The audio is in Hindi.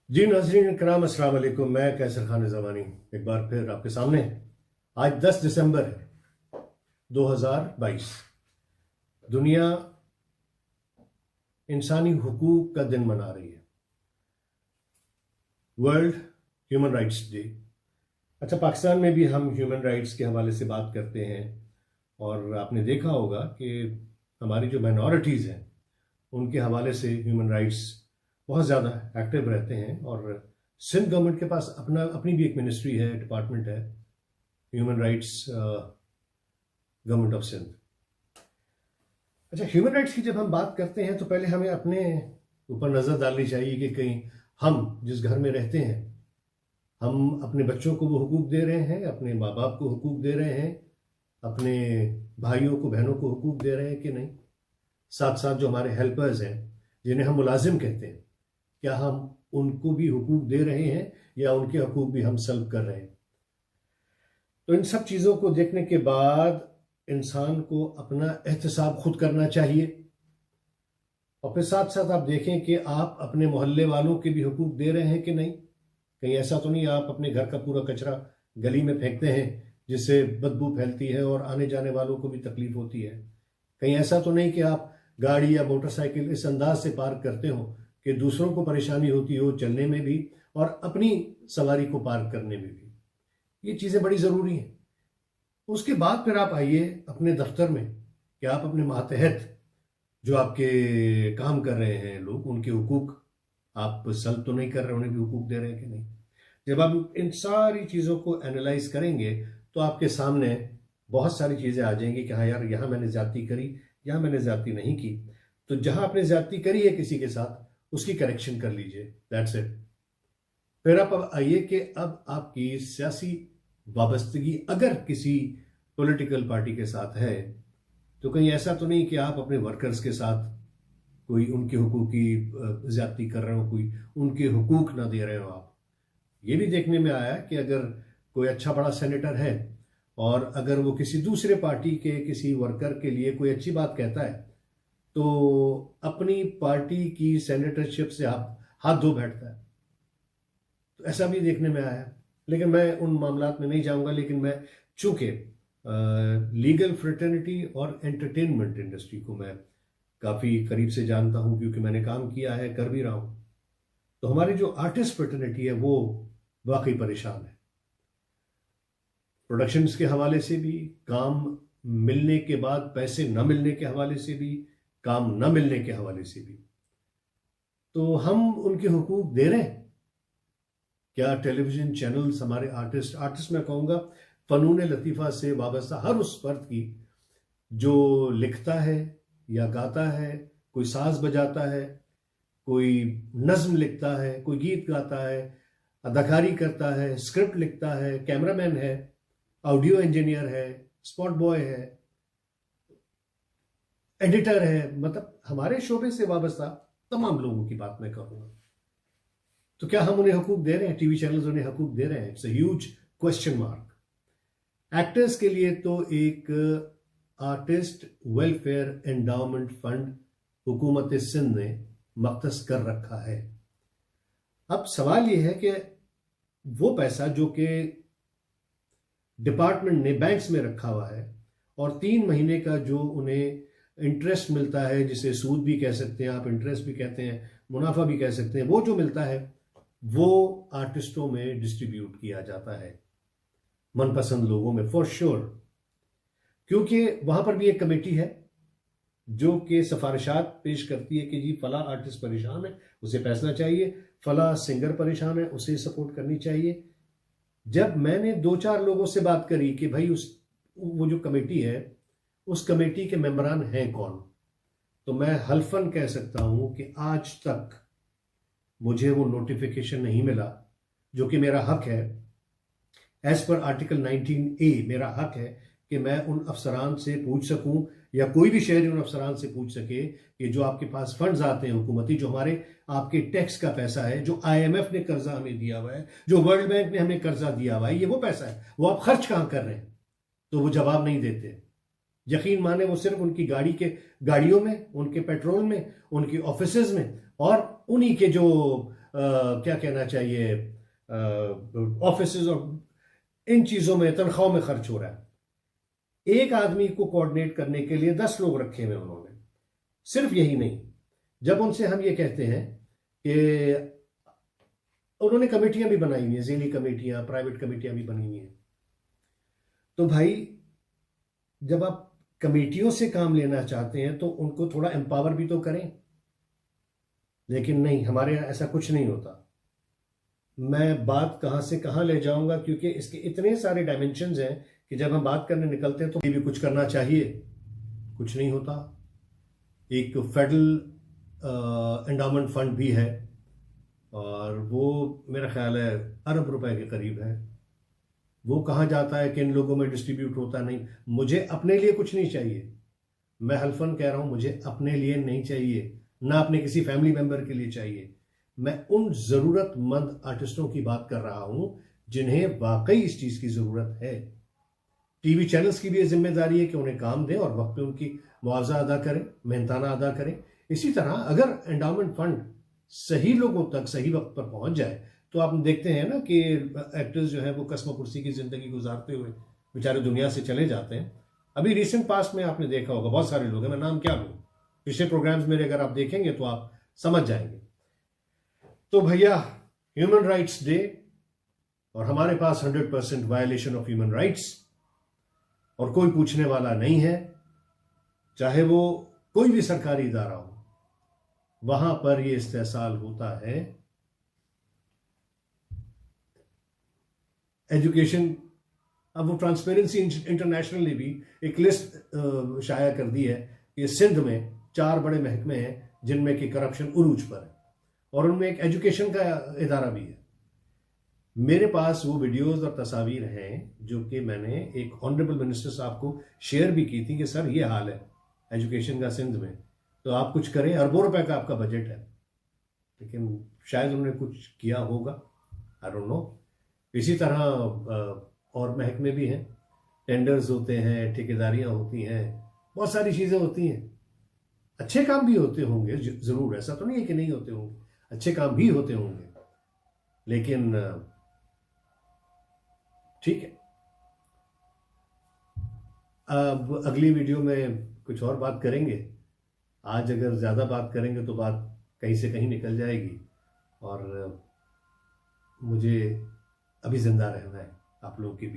जी नाज़रीन कराम अस्सलाम वालेकुम। मैं कैसर खान ज़मानी एक बार फिर आपके सामने। आज 10 दिसंबर है 2022। दुनिया इंसानी हुकूक का दिन मना रही है, वर्ल्ड ह्यूमन राइट्स डे। अच्छा, पाकिस्तान में भी हम ह्यूमन राइट्स के हवाले से बात करते हैं और आपने देखा होगा कि हमारी जो माइनॉरिटीज़ हैं उनके हवाले से ह्यूमन राइट्स बहुत ज़्यादा एक्टिव रहते हैं। और सिंध गवर्नमेंट के पास अपनी भी एक मिनिस्ट्री है, डिपार्टमेंट है, human rights government of Sindh. अच्छा, ह्यूमन राइट्स की जब हम बात करते हैं तो पहले हमें अपने ऊपर नज़र डालनी चाहिए कि कहीं हम जिस घर में रहते हैं हम अपने बच्चों को वो हुकूक दे रहे हैं, अपने माँ बाप को हुकूक दे रहे हैं, अपने भाइयों को बहनों को हुकूक दे रहे हैं कि नहीं। साथ साथ जो हमारे हेल्पर्स हैं जिन्हें हम मुलाजिम कहते हैं, क्या हम उनको भी हुकूक दे रहे हैं या उनके हुकूक भी हम सल्ब कर रहे हैं। तो इन सब चीज़ों को देखने के बाद इंसान को अपना एहतसाब खुद करना चाहिए। और फिर साथ साथ आप देखें कि आप अपने मोहल्ले वालों के भी हुकूक दे रहे हैं कि नहीं। कहीं ऐसा तो नहीं आप अपने घर का पूरा कचरा गली में फेंकते हैं जिससे बदबू फैलती है और आने जाने वालों को भी तकलीफ होती है। कहीं ऐसा तो नहीं कि आप गाड़ी या मोटरसाइकिल इस अंदाज से पार्क करते हो कि दूसरों को परेशानी होती हो चलने में भी और अपनी सवारी को पार्क करने में भी। ये चीज़ें बड़ी ज़रूरी हैं। उसके बाद फिर आप आइए अपने दफ्तर में कि आप अपने मातहत जो आपके काम कर रहे हैं लोग, उनके हुकूक आप सल्ब तो नहीं कर रहे, उन्हें भी हुकूक दे रहे हैं कि नहीं। जब आप इन सारी चीज़ों को एनालाइज करेंगे तो आपके सामने बहुत सारी चीज़ें आ जाएंगी कि हाँ यार, यहाँ मैंने ज्यादती करी, यहाँ मैंने ज्यादती नहीं की। तो जहाँ आपने ज्यादती करी है किसी के साथ उसकी करेक्शन कर लीजिए, दैट्स इट। फिर आप अब आइए कि अब आपकी सियासी वाबस्तगी अगर किसी पॉलिटिकल पार्टी के साथ है तो कहीं ऐसा तो नहीं कि आप अपने वर्कर्स के साथ कोई उनके हुकूक की ज्यादती कर रहे हो, कोई उनके हुकूक ना दे रहे हो आप। ये भी देखने में आया कि अगर कोई अच्छा बड़ा सेनेटर है और अगर वो किसी दूसरे पार्टी के किसी वर्कर के लिए कोई अच्छी बात कहता है तो अपनी पार्टी की सेनेटरशिप से आप हाथ धो बैठता है। तो ऐसा भी देखने में आया। लेकिन मैं उन मामलात में नहीं जाऊंगा। लेकिन मैं चूंकि लीगल फ्रेटर्निटी और एंटरटेनमेंट इंडस्ट्री को मैं काफ़ी करीब से जानता हूं क्योंकि मैंने काम किया है, कर भी रहा हूं, तो हमारी जो आर्टिस्ट फ्रेटर्निटी है वो वाकई परेशान है। प्रोडक्शंस के हवाले से भी, काम मिलने के बाद पैसे न मिलने के हवाले से भी, काम न मिलने के हवाले से भी। तो हम उनके हुकूक दे रहे हैं क्या? टेलीविजन चैनल्स हमारे आर्टिस्ट मैं कहूँगा फनून लतीफ़ा से वाबस्ता हर उस फर्द की जो लिखता है या गाता है, कोई साज बजाता है, कोई नज्म लिखता है, कोई गीत गाता है, अदाकारी करता है, स्क्रिप्ट लिखता है, कैमरामैन है, ऑडियो इंजीनियर है, स्पॉट बॉय है, एडिटर है, मतलब हमारे शोबे से वाबस्ता तमाम लोगों की बात मैं करूँगा। तो क्या हम उन्हें हकूक दे रहे हैं? टीवी चैनल्स उन्हें हकूक दे रहे हैं? It's a huge question mark. Actors के लिए तो एक आर्टिस्ट वेलफेयर एंडाउमेंट फंड हुकूमत सिंध ने मख्तस कर रखा है। अब सवाल यह है कि वो पैसा जो कि डिपार्टमेंट ने बैंक्स में रखा हुआ है और 3 महीने का जो उन्हें इंटरेस्ट मिलता है, जिसे सूद भी कह सकते हैं आप, इंटरेस्ट भी कहते हैं, मुनाफा भी कह सकते हैं, वो जो मिलता है वो आर्टिस्टों में डिस्ट्रीब्यूट किया जाता है, मनपसंद लोगों में, फॉर श्योर। क्योंकि वहां पर भी एक कमेटी है जो कि सिफारिशात पेश करती है कि जी फला आर्टिस्ट परेशान है, उसे पैसा चाहिए, फला सिंगर परेशान है, उसे सपोर्ट करनी चाहिए। जब मैंने 2-4 लोगों से बात करी कि भाई वो जो कमेटी है उस कमेटी के मेंबरान हैं कौन, तो मैं हल्फन कह सकता हूं कि आज तक मुझे वो नोटिफिकेशन नहीं मिला, जो कि मेरा हक है। एज पर आर्टिकल 19A मेरा हक है कि मैं उन अफसरान से पूछ सकूं या कोई भी शहरी उन अफसरान से पूछ सके कि जो आपके पास फंड्स आते हैं हुकूमती, जो हमारे आपके टैक्स का पैसा है, जो IMF ने कर्जा हमें दिया हुआ है, जो वर्ल्ड बैंक ने हमें कर्जा दिया हुआ है, ये वो पैसा है, वो आप खर्च कहां कर रहे हैं? तो वो जवाब नहीं देते। यकीन माने वो सिर्फ उनकी गाड़ियों में, उनके पेट्रोल में, उनके ऑफिसेज में और उन्हीं के जो क्या कहना चाहिए, ऑफिसेज और इन चीज़ों में, तनख्वाहों में खर्च हो रहा है। एक आदमी को कोऑर्डिनेट करने के लिए 10 लोग रखे हुए उन्होंने। सिर्फ यही नहीं, जब उनसे हम ये कहते हैं कि उन्होंने कमेटियां भी बनाई हुई हैं, ज़ेली कमेटियां, प्राइवेट कमेटियां भी बनी हुई हैं, तो भाई जब आप कमेटियों से काम लेना चाहते हैं तो उनको थोड़ा एम्पावर भी तो करें। लेकिन नहीं, हमारे यहाँ ऐसा कुछ नहीं होता। मैं बात कहां से कहां ले जाऊंगा, क्योंकि इसके इतने सारे डायमेंशंस हैं कि जब हम बात करने निकलते हैं तो भी कुछ करना चाहिए, कुछ नहीं होता। एक फेडरल एंडाउमेंट फंड भी है और वो मेरा ख्याल है अरब रुपए के करीब है। वो कहाँ जाता है, किन लोगों में डिस्ट्रीब्यूट होता, नहीं। मुझे अपने लिए कुछ नहीं चाहिए, मैं हल्फन कह रहा हूं, मुझे अपने लिए नहीं चाहिए, ना अपने किसी फैमिली मेंबर के लिए चाहिए। मैं उन जरूरतमंद आर्टिस्टों की बात कर रहा हूं जिन्हें वाकई इस चीज की जरूरत है। टीवी चैनल्स की भी ये जिम्मेदारी है कि उन्हें काम दें और वक्त पे उनकी मुआवजा अदा करें, मेहनताना अदा करें। इसी तरह अगर एंडाउमेंट फंड सही लोगों तक सही वक्त पर पहुंच जाए तो आप देखते हैं ना कि एक्टर्स जो है वो कसम कुर्सी की जिंदगी गुजारते हुए बेचारे दुनिया से चले जाते हैं। अभी रिसेंट पास्ट में आपने देखा होगा बहुत सारे लोग हैं, मैं नाम क्या लूं, पिछले प्रोग्राम्स मेरे अगर आप देखेंगे तो आप समझ जाएंगे। तो भैया, ह्यूमन राइट्स डे और हमारे पास 100% वायलेशन ऑफ ह्यूमन राइट्स और कोई पूछने वाला नहीं है, चाहे वो कोई भी सरकारी इदारा हो, वहां पर यह इस्तेहसाल होता है। एजुकेशन, अब वो ट्रांसपेरेंसी इंटरनेशनल ने भी एक लिस्ट शाया कर दी है कि सिंध में 4 बड़े महकमे हैं जिनमें कि करप्शन उरूज पर है और उनमें एक एजुकेशन का इदारा भी है। मेरे पास वो वीडियोस और तस्वीर हैं जो कि मैंने एक ऑनरेबल मिनिस्टर साहब को शेयर भी की थी कि सर ये हाल है एजुकेशन का सिंध में, तो आप कुछ करें, अरबों रुपए का आपका बजट है। लेकिन शायद उन्होंने कुछ किया होगा, आई डोंट नो। इसी तरह और महकमे भी हैं, टेंडर्स होते हैं, ठेकेदारियां होती हैं, बहुत सारी चीजें होती हैं। अच्छे काम भी होते होंगे जरूर, ऐसा तो नहीं है कि नहीं होते होंगे, अच्छे काम भी होते होंगे, लेकिन ठीक है। अब अगली वीडियो में कुछ और बात करेंगे। आज अगर ज्यादा बात करेंगे तो बात कहीं से कहीं निकल जाएगी और मुझे अभी जिंदा रहना है आप लोगों के बीच।